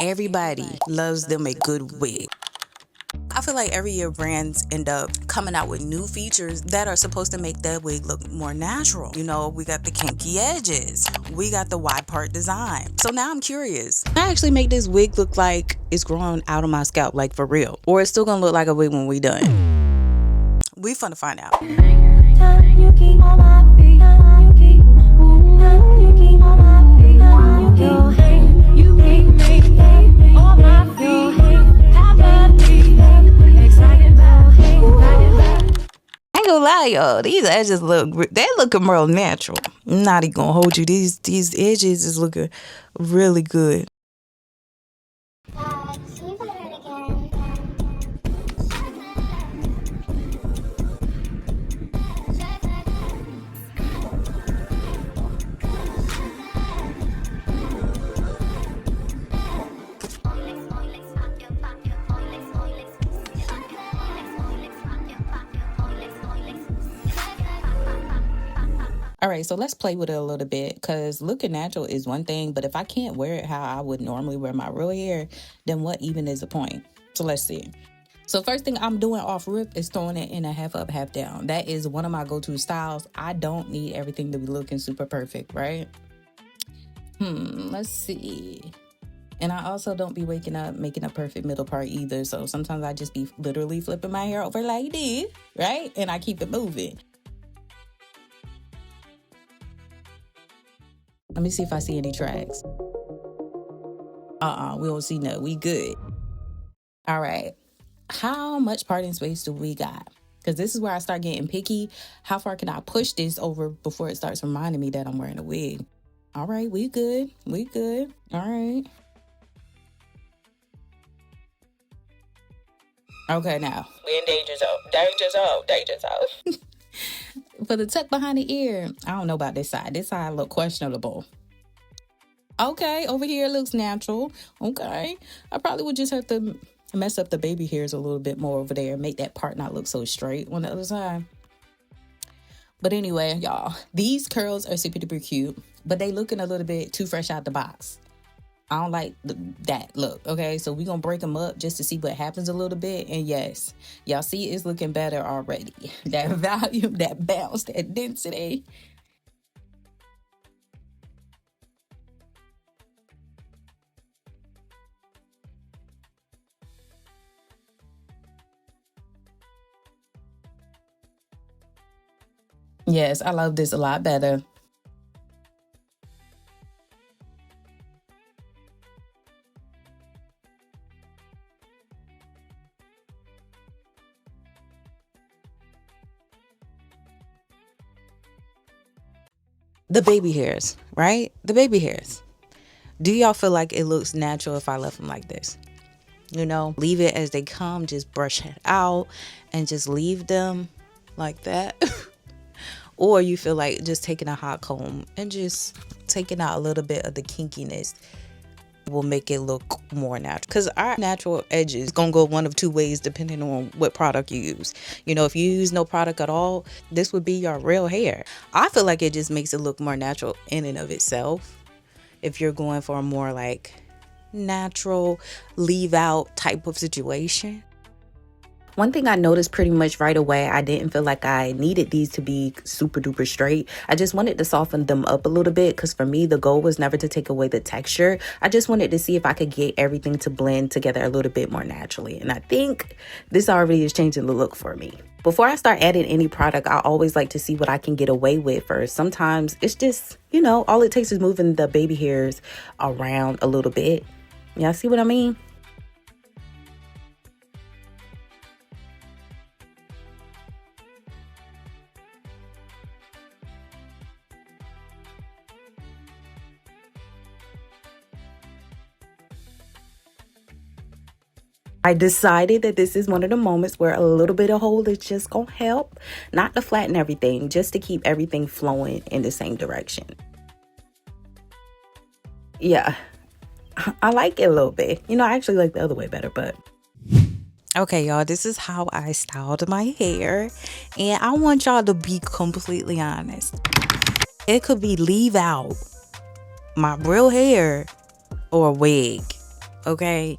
Everybody loves them a good wig. I feel like every year brands end up coming out with new features that are supposed to make that wig look more natural. You know, we got the kinky edges, we got the wide part design. So now I'm curious. Can I actually make this wig look like it's growing out of my scalp, like for real? Or it's still gonna look like a wig when we done? We finna find out. Lie, y'all, these edges they're looking real natural. I'm not even gonna hold you, these edges is looking really good. All right, so let's play with it a little bit, because looking natural is one thing, but if I can't wear it how I would normally wear my real hair, then what even is the point? So let's see. So first thing I'm doing off rip is throwing it in a half up, half down. That is one of my go-to styles. I don't need everything to be looking super perfect, right? Let's see. And I also don't be waking up making a perfect middle part either. So sometimes I just be literally flipping my hair over like this, right? And I keep it moving. Let me see if I see any tracks. We don't see none. We good. All right. How much parting space do we got? Because this is where I start getting picky. How far can I push this over before it starts reminding me that I'm wearing a wig? All right, we good. We good. All right. Okay, now we in danger zone. Danger zone. Danger zone. For the tuck behind the ear, I don't know about this side. This side look questionable. Okay, over here it looks natural. Okay, I probably would just have to mess up the baby hairs a little bit more over there and make that part not look so straight on the other side. But anyway, y'all, these curls are super duper cute, but they looking a little bit too fresh out the box. I don't like that look, okay? So we're going to break them up just to see what happens a little bit. And yes, y'all see it's looking better already. That volume, that bounce, that density. Yes, I love this a lot better. The baby hairs, right? The baby hairs. Do y'all feel like it looks natural if I left them like this? You know, leave it as they come, just brush it out and just leave them like that. Or you feel like just taking a hot comb and just taking out a little bit of the kinkiness will make it look more natural, because our natural edges gonna go one of two ways depending on what product you use. You know, if you use no product at all, this would be your real hair. I feel like it just makes it look more natural in and of itself if you're going for a more like natural leave out type of situation. One thing I noticed pretty much right away, I didn't feel like I needed these to be super duper straight. I just wanted to soften them up a little bit, because for me, the goal was never to take away the texture. I just wanted to see if I could get everything to blend together a little bit more naturally. And I think this already is changing the look for me. Before I start adding any product, I always like to see what I can get away with first. Sometimes it's just, you know, all it takes is moving the baby hairs around a little bit. Y'all see what I mean? I decided that this is one of the moments where a little bit of hold is just gonna help, not to flatten everything, just to keep everything flowing in the same direction. Yeah, I like it a little bit. You know, I actually like the other way better, but okay, y'all, this is how I styled my hair, and I want y'all to be completely honest. It could be leave out my real hair or a wig. Okay,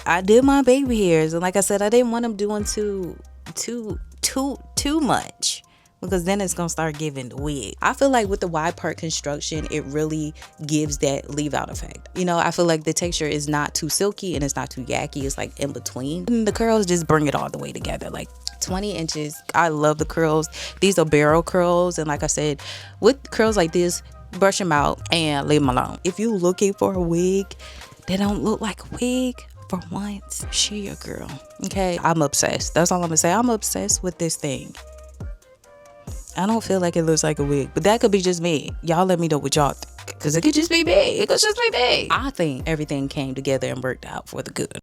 I did my baby hairs, and like I said, I didn't want them doing too much, because then it's gonna start giving the wig. I feel like with the wide part construction, it really gives that leave out effect. You know, I feel like the texture is not too silky and it's not too yucky. It's like in between. And the curls just bring it all the way together. Like 20 inches. I love the curls. These are barrel curls. And like I said, with curls like this, brush them out and leave them alone. If you're looking for a wig that don't look like a wig, for once, she your girl. Okay, I'm obsessed. That's all I'm gonna say. I'm obsessed with this thing. I don't feel like it looks like a wig, but that could be just me. Y'all let me know what y'all think, because it could just be me. It could just be me. I think everything came together and worked out for the good.